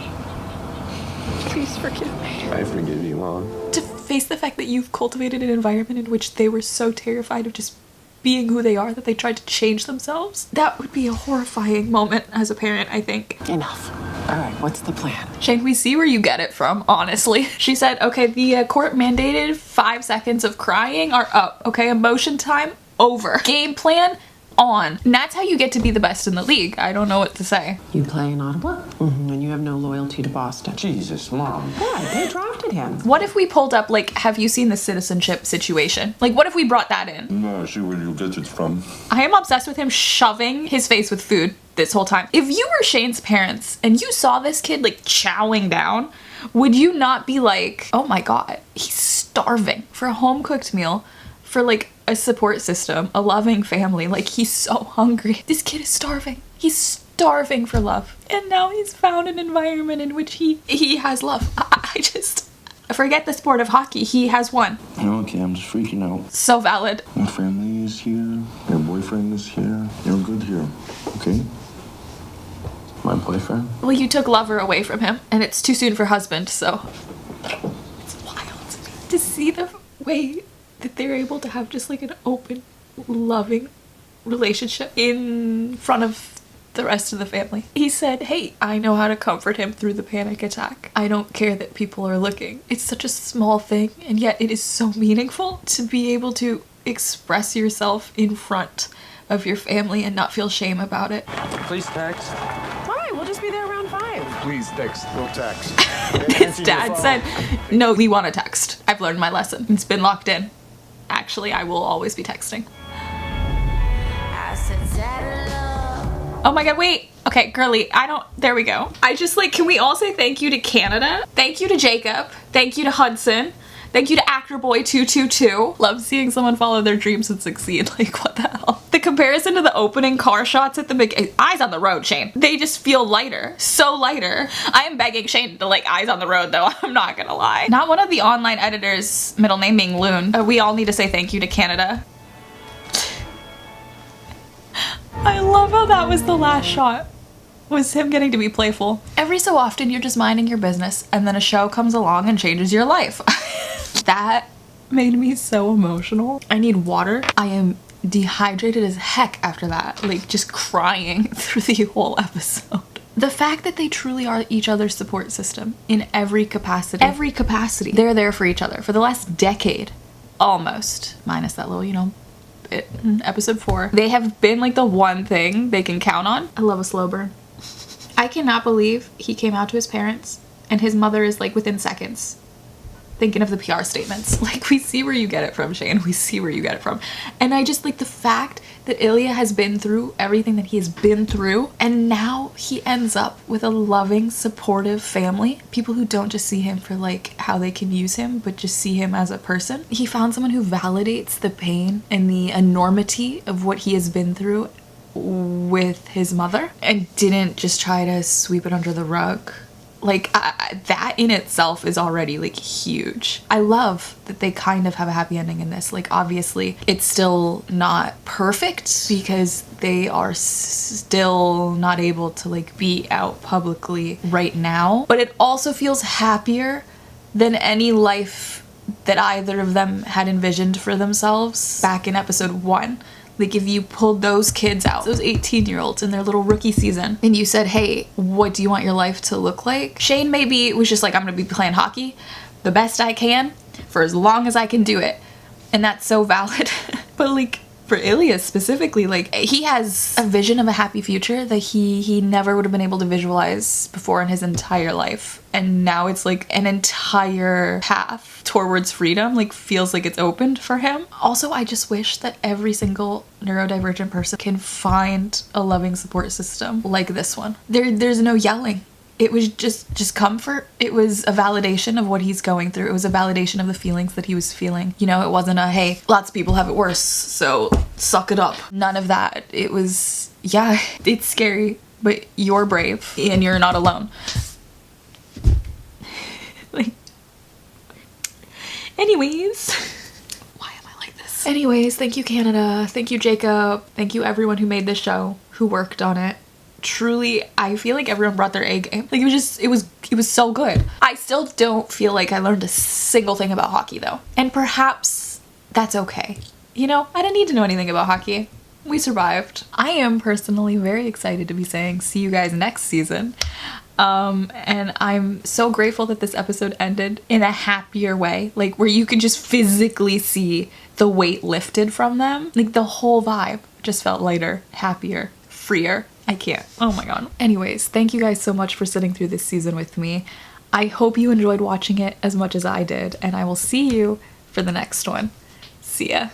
Please forgive me. I forgive you, Mom. To face the fact that you've cultivated an environment in which they were so terrified of just being who they are that they tried to change themselves, that would be a horrifying moment as a parent, I think. Enough. All right, what's the plan? Shane, we see where you get it from, honestly. She said, okay, the court mandated 5 seconds of crying are up. Okay, emotion time, over. Game plan, on. And that's how you get to be the best in the league. I don't know what to say. You play in Ottawa, and you have no loyalty to Boston. Jesus, Mom. Yeah, they drafted him. What if we pulled up, like, have you seen the citizenship situation? Like, what if we brought that in? No, see where you get it from. I am obsessed with him shoving his face with food this whole time. If you were Shane's parents and you saw this kid, like, chowing down, would you not be like, oh my god, he's starving for a home-cooked meal, for, like, a support system, a loving family. Like, he's so hungry. This kid is starving. He's starving for love. And now he's found an environment in which he has love. I just forget the sport of hockey. He has won. Okay, I'm just freaking out. So valid. Your family is here. Your boyfriend is here. You're good here. Okay? My boyfriend? Well, you took lover away from him, and it's too soon for husband, so it's wild to see the way that they're able to have just like an open, loving relationship in front of the rest of the family. He said, hey, I know how to comfort him through the panic attack. I don't care that people are looking. It's such a small thing, and yet it is so meaningful to be able to express yourself in front of your family and not feel shame about it. Please text. Why? We'll just be there around 5. Please text. We'll text. His dad said, no, we want to text. I've learned my lesson. It's been locked in. Actually, I will always be texting. Oh my god, wait. Okay, girly, there we go. I just like, can we all say thank you to Canada? Thank you to Jacob. Thank you to Hudson. Thank you to ActorBoy222. Love seeing someone follow their dreams and succeed. Like, what the hell? The comparison to the opening car shots at the big eyes on the road, Shane. They just feel lighter. So lighter. I am begging Shane to like eyes on the road though. I'm not gonna lie. Not one of the online editors' middle name being Loon. We all need to say thank you to Canada. I love how that was the last shot. Was him getting to be playful. Every so often you're just minding your business and then a show comes along and changes your life. That made me so emotional. I need water. I am dehydrated as heck after that. Like, just crying through the whole episode. The fact that they truly are each other's support system in every capacity. Every capacity. They're there for each other for the last decade. Almost. Minus that little, you know, bit in episode 4. They have been like the one thing they can count on. I love a slow burn. I cannot believe he came out to his parents and his mother is like within seconds thinking of the PR statements. Like, we see where you get it from, Shane. We see where you get it from. And I just like the fact that Ilya has been through everything that he has been through, and now he ends up with a loving, supportive family. People who don't just see him for like how they can use him, but just see him as a person. He found someone who validates the pain and the enormity of what he has been through with his mother and didn't just try to sweep it under the rug. Like, that in itself is already like huge. I love that they kind of have a happy ending in this. Like, obviously it's still not perfect because they are still not able to like be out publicly right now, but it also feels happier than any life that either of them had envisioned for themselves back in episode 1. Like, if you pulled those kids out, those 18-year-olds in their little rookie season, and you said, hey, what do you want your life to look like? Shane maybe was just like, I'm gonna be playing hockey the best I can for as long as I can do it. And that's so valid. But like, for Ilya specifically, like, he has a vision of a happy future that he never would have been able to visualize before in his entire life. And now it's like an entire path towards freedom, like, feels like it's opened for him. Also, I just wish that every single neurodivergent person can find a loving support system like this one. There's no yelling. It was just comfort. It was a validation of what he's going through. It was a validation of the feelings that he was feeling. You know, it wasn't a, hey, lots of people have it worse, so suck it up. None of that. It was, yeah, it's scary, but you're brave and you're not alone. Like, anyways, why am I like this? Anyways, thank you, Canada. Thank you, Jacob. Thank you, everyone who made this show, who worked on it. Truly, I feel like everyone brought their A game. Like, it was so good. I still don't feel like I learned a single thing about hockey though. And perhaps that's okay. You know, I didn't need to know anything about hockey. We survived. I am personally very excited to be saying see you guys next season. And I'm so grateful that this episode ended in a happier way, like where you could just physically see the weight lifted from them. Like the whole vibe just felt lighter, happier, freer. I can't. Oh my god. Anyways, thank you guys so much for sitting through this season with me. I hope you enjoyed watching it as much as I did, and I will see you for the next one. See ya.